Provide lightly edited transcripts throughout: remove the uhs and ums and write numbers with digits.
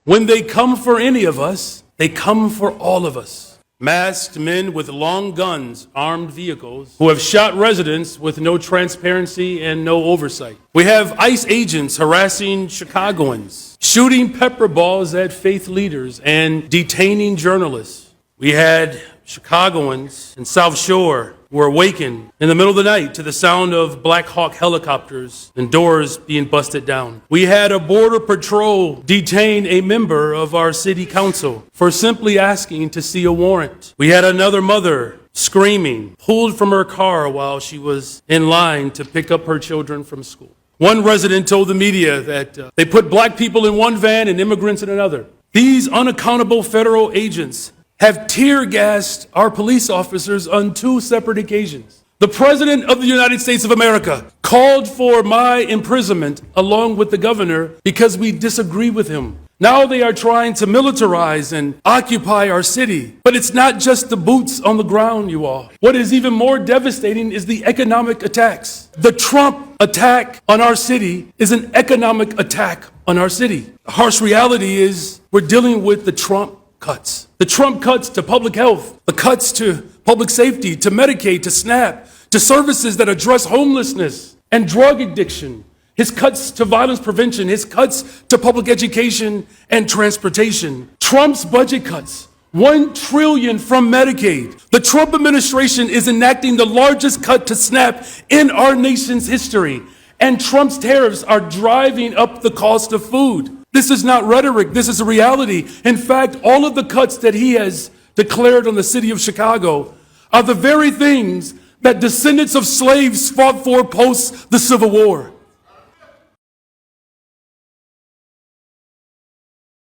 When they come for any of us, they come for all of us. Masked men with long guns, armed vehicles, who have shot residents with no transparency and no oversight. We have ICE agents harassing Chicagoans, shooting pepper balls at faith leaders, and detaining journalists. We had Chicagoans in South Shore were awakened in the middle of the night to the sound of Black Hawk helicopters and doors being busted down. We had a border patrol detain a member of our city council for simply asking to see a warrant. We had another mother screaming, pulled from her car while she was in line to pick up her children from school. One resident told the media that they put black people in one van and immigrants in another. These unaccountable federal agents have tear gassed our police officers on 2 separate occasions. The President of the United States of America called for my imprisonment along with the governor because we disagree with him. Now they are trying to militarize and occupy our city. But it's not just the boots on the ground, you all. What is even more devastating is the economic attacks. The Trump attack on our city is an economic attack on our city. The harsh reality is we're dealing with the Trump cuts. The Trump cuts to public health, the cuts to public safety, to Medicaid, to SNAP, to services that address homelessness and drug addiction. His cuts to violence prevention, his cuts to public education and transportation. Trump's budget cuts, $1 trillion from Medicaid. The Trump administration is enacting the largest cut to SNAP in our nation's history. And Trump's tariffs are driving up the cost of food. This is not rhetoric, this is a reality. In fact, all of the cuts that he has declared on the city of Chicago are the very things that descendants of slaves fought for post the Civil War.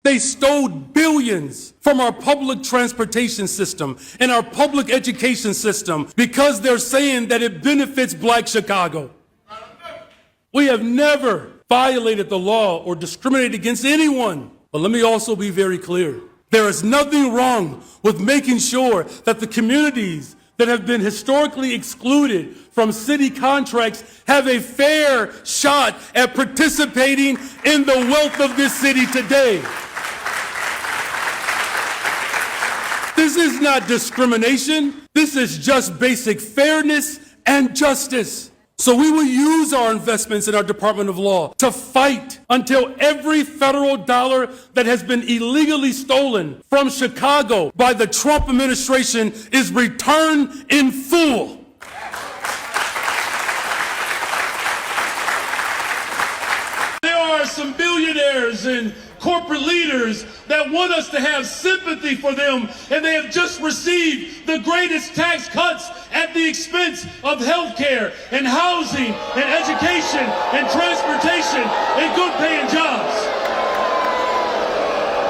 They stole billions from our public transportation system and our public education system because they're saying that it benefits Black Chicago. We have never violated the law or discriminated against anyone. But let me also be very clear. There is nothing wrong with making sure that the communities that have been historically excluded from city contracts have a fair shot at participating in the wealth of this city today. This is not discrimination. This is just basic fairness and justice. So we will use our investments in our Department of Law to fight until every federal dollar that has been illegally stolen from Chicago by the Trump administration is returned in full. There are some billionaires and corporate leaders that want us to have sympathy for them, and they have just received the greatest tax cuts at the expense of health care and housing and education and transportation and good paying jobs.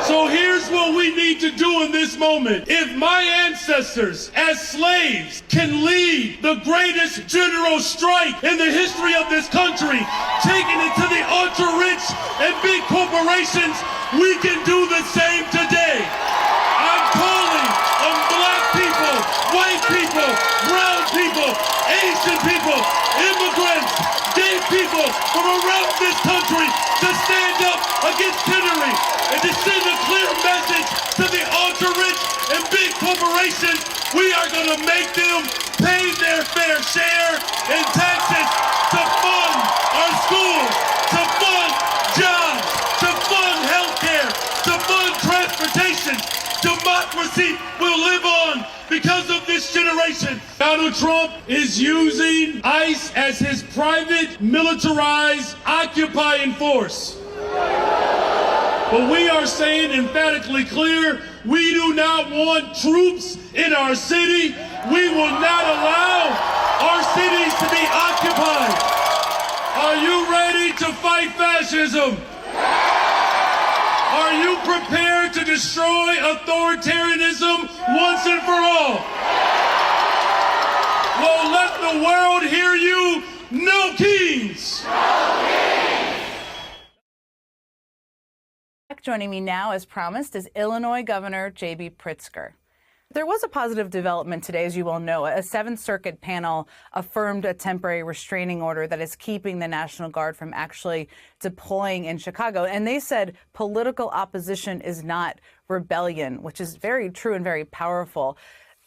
So here's what we need to do in this moment. If my ancestors as slaves can lead the greatest general strike in the history of this country, taking it to the ultra-rich and big corporations, we can do the same today. I'm calling on black people, white people, brown people, Asian people, immigrants, gay people from around this country to stand up against tyranny and to send a clear message to the ultra-rich and big corporations. We are going to make them pay their fair share in taxes to fund our schools, to fund jobs, to fund healthcare, to fund transportation. Democracy will live on because of this generation. Donald Trump is using ICE as his private, militarized, occupying force. But we are saying emphatically clear, we do not want troops in our city. We will not allow our cities to be occupied. Are you ready to fight fascism? Are you prepared to destroy authoritarianism once and for all? Well, let the world hear you. No kings! No kings! Joining me now, as promised, is Illinois Governor J.B. Pritzker. There was a positive development today, as you well know. A Seventh Circuit panel affirmed a temporary restraining order that is keeping the National Guard from actually deploying in Chicago. And they said political opposition is not rebellion, which is very true and very powerful.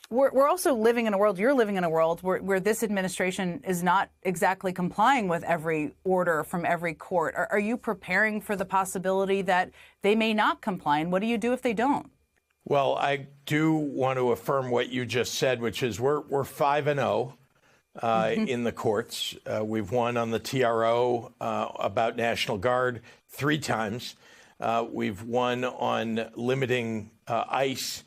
We're also living in a world, you're living in a world where this administration is not exactly complying with every order from every court. Are you preparing for the possibility that they may not comply? And what do you do if they don't? Well, I do want to affirm what you just said, which is we're 5-0 in the courts. We've won on the TRO about National Guard 3 times. We've won on limiting ICE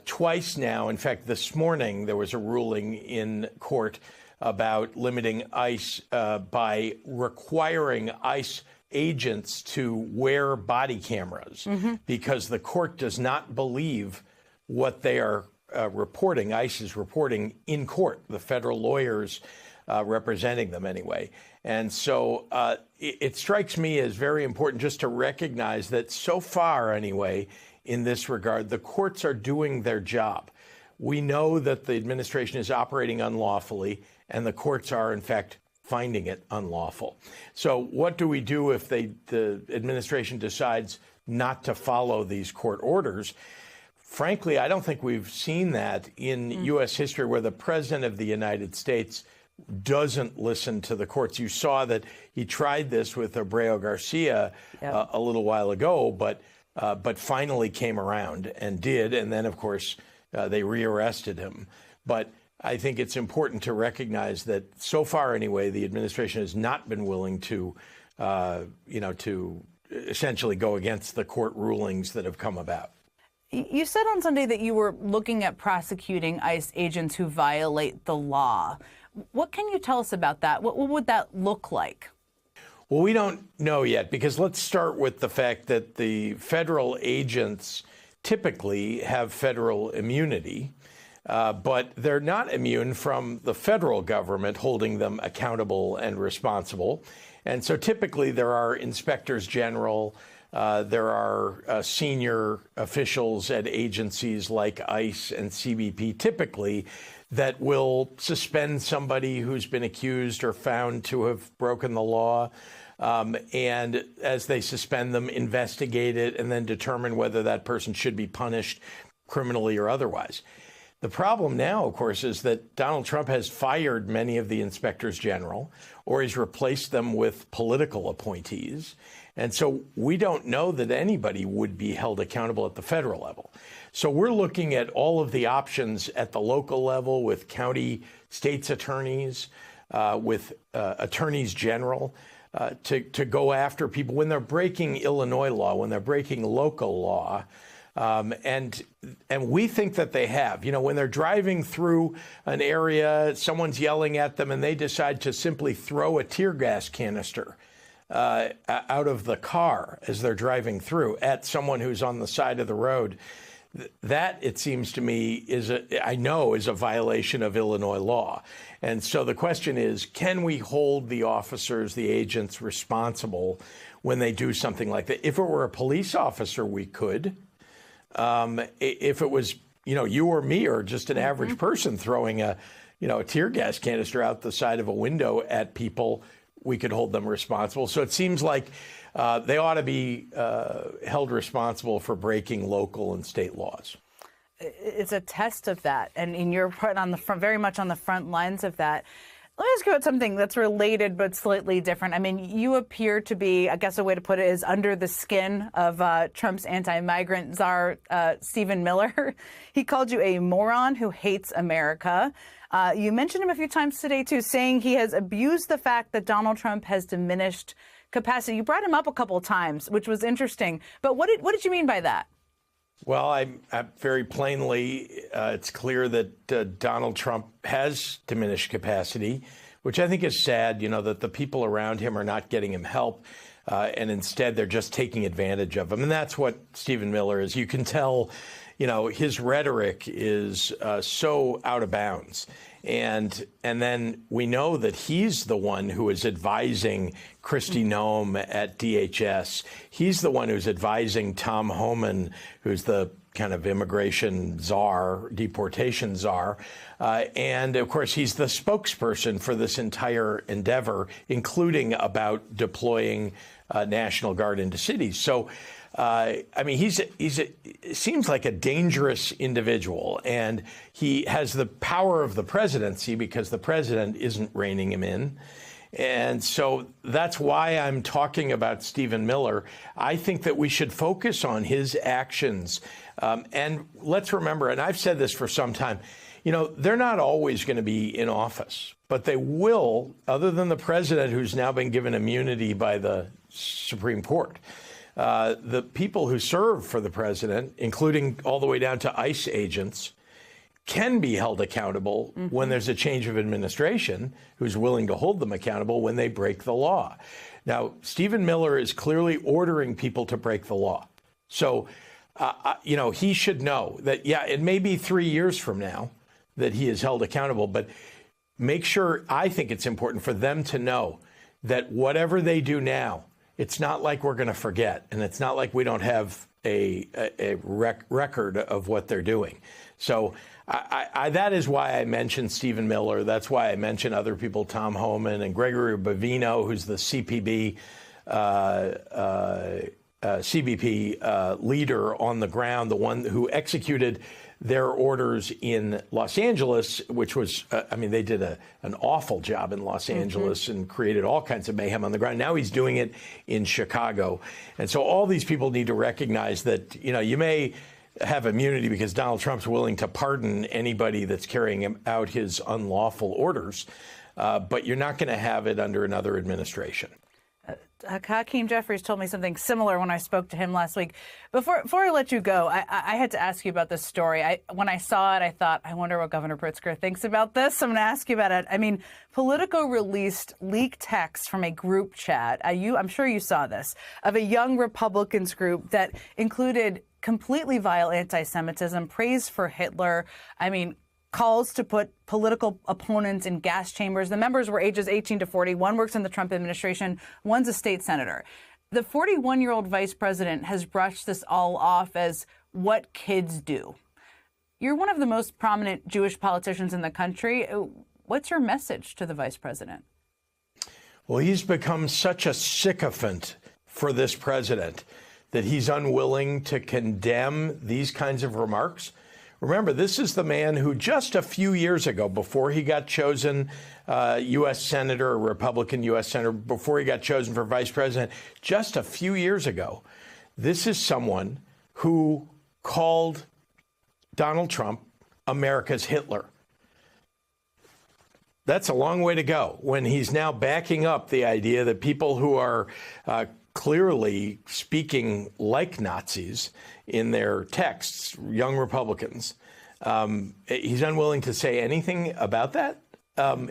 twice now. In fact, this morning there was a ruling in court about limiting ICE by requiring ICE agents to wear body cameras because the court does not believe what they are reporting, ICE is reporting in court, the federal lawyers representing them anyway. And so it strikes me as very important just to recognize that so far anyway, in this regard, the courts are doing their job. We know that the administration is operating unlawfully, and the courts are, in fact, finding it unlawful. So what do we do if the administration decides not to follow these court orders? Frankly, I don't think we've seen that in U.S. history where the president of the United States doesn't listen to the courts. You saw that he tried this with Abreu Garcia a little while ago, but finally came around and did. And then, of course, they rearrested him. But I think it's important to recognize that so far, anyway, the administration has not been willing to, to essentially go against the court rulings that have come about. You said on Sunday that you were looking at prosecuting ICE agents who violate the law. What can you tell us about that? What would that look like? Well, we don't know yet, because let's start with the fact that the federal agents typically have federal immunity. But they're not immune from the federal government holding them accountable and responsible. And so typically there are inspectors general, there are senior officials at agencies like ICE and CBP typically that will suspend somebody who's been accused or found to have broken the law. And as they suspend them, investigate it and then determine whether that person should be punished criminally or otherwise. The problem now, of course, is that Donald Trump has fired many of the inspectors general, or he's replaced them with political appointees. And so we don't know that anybody would be held accountable at the federal level. So we're looking at all of the options at the local level with county states attorneys, with attorneys general, to go after people when they're breaking Illinois law, when they're breaking local law. And we think that they have. You know, when they're driving through an area, someone's yelling at them and they decide to simply throw a tear gas canister out of the car as they're driving through at someone who's on the side of the road. That, it seems to me, is a violation of Illinois law. And so the question is, can we hold the officers, the agents responsible when they do something like that? If it were a police officer, we could. If it was, you or me or just an average person throwing a tear gas canister out the side of a window at people, we could hold them responsible. So it seems like they ought to be held responsible for breaking local and state laws. It's a test of that, and you're put on the front, very much on the front lines of that. Let me ask you about something that's related but slightly different. I mean, you appear to be, I guess a way to put it is, under the skin of Trump's anti-migrant czar, Stephen Miller. He called you a moron who hates America. You mentioned him a few times today, too, saying he has abused the fact that Donald Trump has diminished capacity. You brought him up a couple of times, which was interesting. But what did you mean by that? Well, I very plainly, it's clear that Donald Trump has diminished capacity, which I think is sad, that the people around him are not getting him help, and instead they're just taking advantage of him. And that's what Stephen Miller is. You can tell, his rhetoric is so out of bounds. And then we know that he's the one who is advising Kristi Noem at DHS. He's the one who's advising Tom Homan, who's the kind of immigration czar, deportation czar. And of course, he's the spokesperson for this entire endeavor, including about deploying National Guard into cities. So, I mean, it seems like a dangerous individual, and he has the power of the presidency because the president isn't reining him in. And so that's why I'm talking about Stephen Miller. I think that we should focus on his actions. And let's remember, and I've said this for some time, you know, they're not always going to be in office, but they will, other than the president who's now been given immunity by the Supreme Court. The people who serve for the president, including all the way down to ICE agents, can be held accountable when there's a change of administration who's willing to hold them accountable when they break the law. Now, Stephen Miller is clearly ordering people to break the law. So, you know, he should know that, yeah, it may be 3 years from now that he is held accountable, but make sure, I think it's important for them to know that whatever they do now, it's not like we're going to forget, and it's not like we don't have a record of what they're doing. So that is why I mentioned Stephen Miller. That's why I mentioned other people, Tom Homan and Gregory Bovino, who's the CBP leader on the ground, the one who executed their orders in Los Angeles, which was, I mean, they did an awful job in Los Angeles and created all kinds of mayhem on the ground. Now he's doing it in Chicago. And so all these people need to recognize that, you know, you may have immunity because Donald Trump's willing to pardon anybody that's carrying out his unlawful orders, but you're not going to have it under another administration. Hakeem Jeffries told me something similar when I spoke to him last week. Before I let you go, I had to ask you about this story. When I saw it, I thought, I wonder what Governor Pritzker thinks about this. I'm going to ask you about it. I mean, Politico released leaked text from a group chat. I'm sure you saw this, of a young Republicans group that included completely vile anti-Semitism, praise for Hitler. I mean, calls to put political opponents in gas chambers. The members were ages 18 to 40. One works in the Trump administration. One's a state senator. The 41-year-old vice president has brushed this all off as what kids do. You're one of the most prominent Jewish politicians in the country. What's your message to the vice president? Well, he's become such a sycophant for this president that he's unwilling to condemn these kinds of remarks. Remember, this is the man who just a few years ago, before he got chosen U.S. Senator, a Republican U.S. Senator, before he got chosen for vice president, just a few years ago, this is someone who called Donald Trump America's Hitler. That's a long way to go when he's now backing up the idea that people who are clearly speaking like Nazis in their texts, young Republicans, he's unwilling to say anything about that.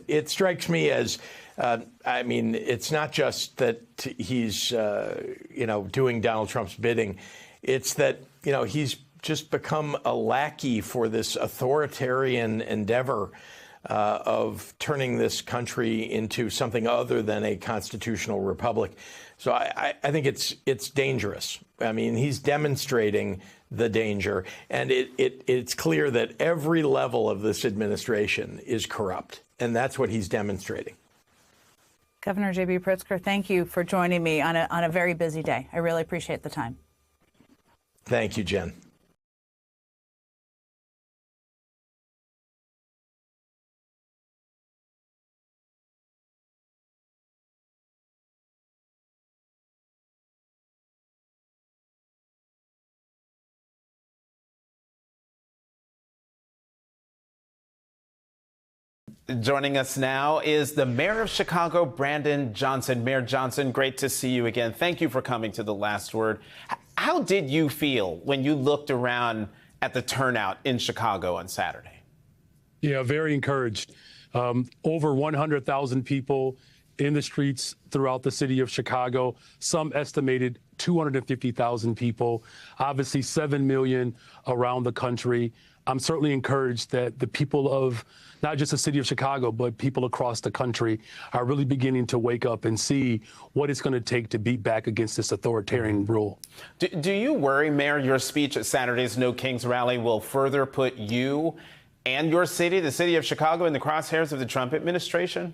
It strikes me as, I mean, it's not just that he's, you know, doing Donald Trump's bidding. It's that, you know, he's just become a lackey for this authoritarian endeavor of turning this country into something other than a constitutional republic. So I think it's dangerous. I mean, he's demonstrating the danger, and it's clear that every level of this administration is corrupt, and that's what he's demonstrating. Governor J.B. Pritzker, thank you for joining me on a very busy day. I really appreciate the time. Thank you, Jen. Joining us now is the mayor of Chicago, Brandon Johnson. Mayor Johnson, great to see you again. Thank you for coming to The Last Word. How did you feel when you looked around at the turnout in Chicago on Saturday? Yeah, very encouraged. Over 100,000 people in the streets throughout the city of Chicago. Some estimated 250,000 people. Obviously, 7 million around the country. I'm certainly encouraged that the people of not just the city of Chicago, but people across the country are really beginning to wake up and see what it's going to take to beat back against this authoritarian rule. Do you worry, Mayor, your speech at Saturday's No Kings rally will further put you and your city, the city of Chicago, in the crosshairs of the Trump administration?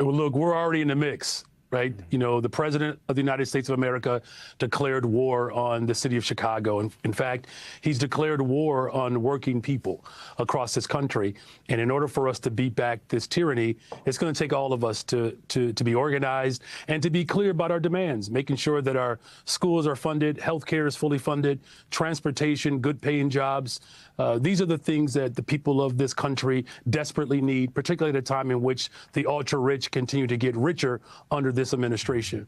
Well, look, we're already in the mix, right? You know, the president of the United States of America declared war on the city of Chicago. And in fact, he's declared war on working people across this country. And in order for us to beat back this tyranny, it's going to take all of us to be organized and to be clear about our demands, making sure that our schools are funded, healthcare is fully funded, transportation, good paying jobs. These are the things that the people of this country desperately need, particularly at a time in which the ultra-rich continue to get richer under this administration.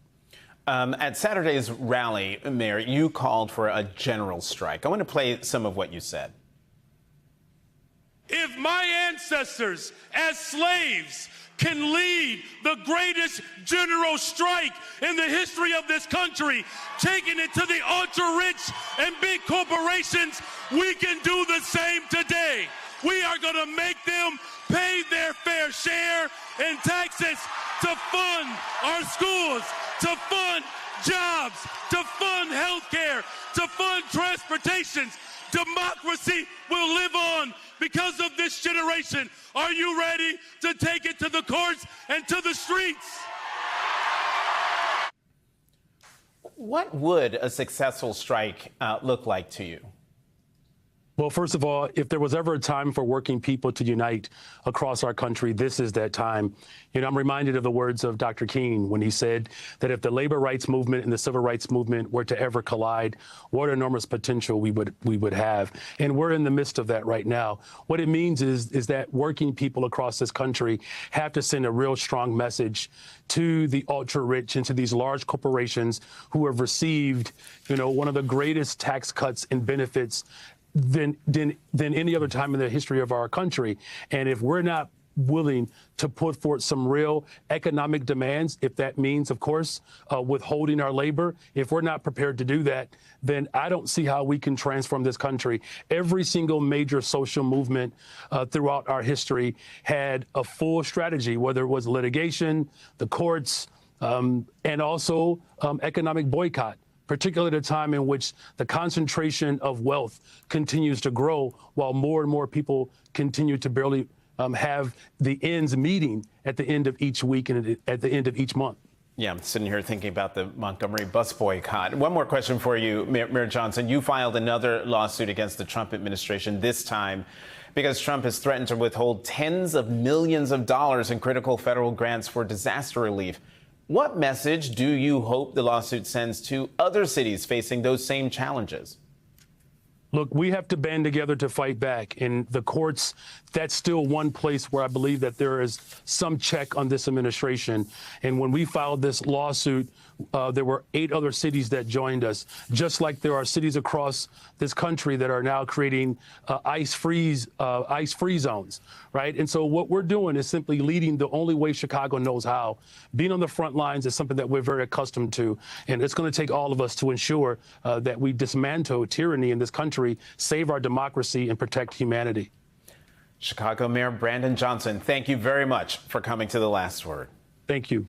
At Saturday's rally, Mayor, you called for a general strike. I want to play some of what you said. If my ancestors as slaves can lead the greatest general strike in the history of this country, taking it to the ultra-rich and big corporations, we can do the same today. We are going to make them pay their fair share in taxes to fund our schools, to fund jobs, to fund health care, to fund transportations. Democracy will live on because of this generation. Are you ready to take it to the courts and to the streets? What would a successful strike look like to you? Well, first of all, if there was ever a time for working people to unite across our country, this is that time. You know, I'm reminded of the words of Dr. King when he said that if the labor rights movement and the civil rights movement were to ever collide, what enormous potential we would have. And we're in the midst of that right now. What it means is that working people across this country have to send a real strong message to the ultra-rich and to these large corporations who have received, you know, one of the greatest tax cuts and benefits than any other time in the history of our country. And if we're not willing to put forth some real economic demands, if that means, of course, withholding our labor, if we're not prepared to do that, then I don't see how we can transform this country. Every single major social movement throughout our history had a full strategy, whether it was litigation, the courts, and also economic boycott, particularly at a time in which the concentration of wealth continues to grow while more and more people continue to barely have the ends meeting at the end of each week and at the end of each month. Yeah, I'm sitting here thinking about the Montgomery bus boycott. One more question for you, Mayor Johnson. You filed another lawsuit against the Trump administration, this time because Trump has threatened to withhold tens of millions of dollars in critical federal grants for disaster relief. What message do you hope the lawsuit sends to other cities facing those same challenges? Look, we have to band together to fight back. In the courts, that's still one place where I believe that there is some check on this administration. And when we filed this lawsuit, there were 8 other cities that joined us, just like there are cities across this country that are now creating ice-free zones, right? And so what we're doing is simply leading the only way Chicago knows how. Being on the front lines is something that we're very accustomed to, and it's going to take all of us to ensure that we dismantle tyranny in this country, save our democracy, and protect humanity. Chicago Mayor Brandon Johnson, thank you very much for coming to The Last Word. Thank you.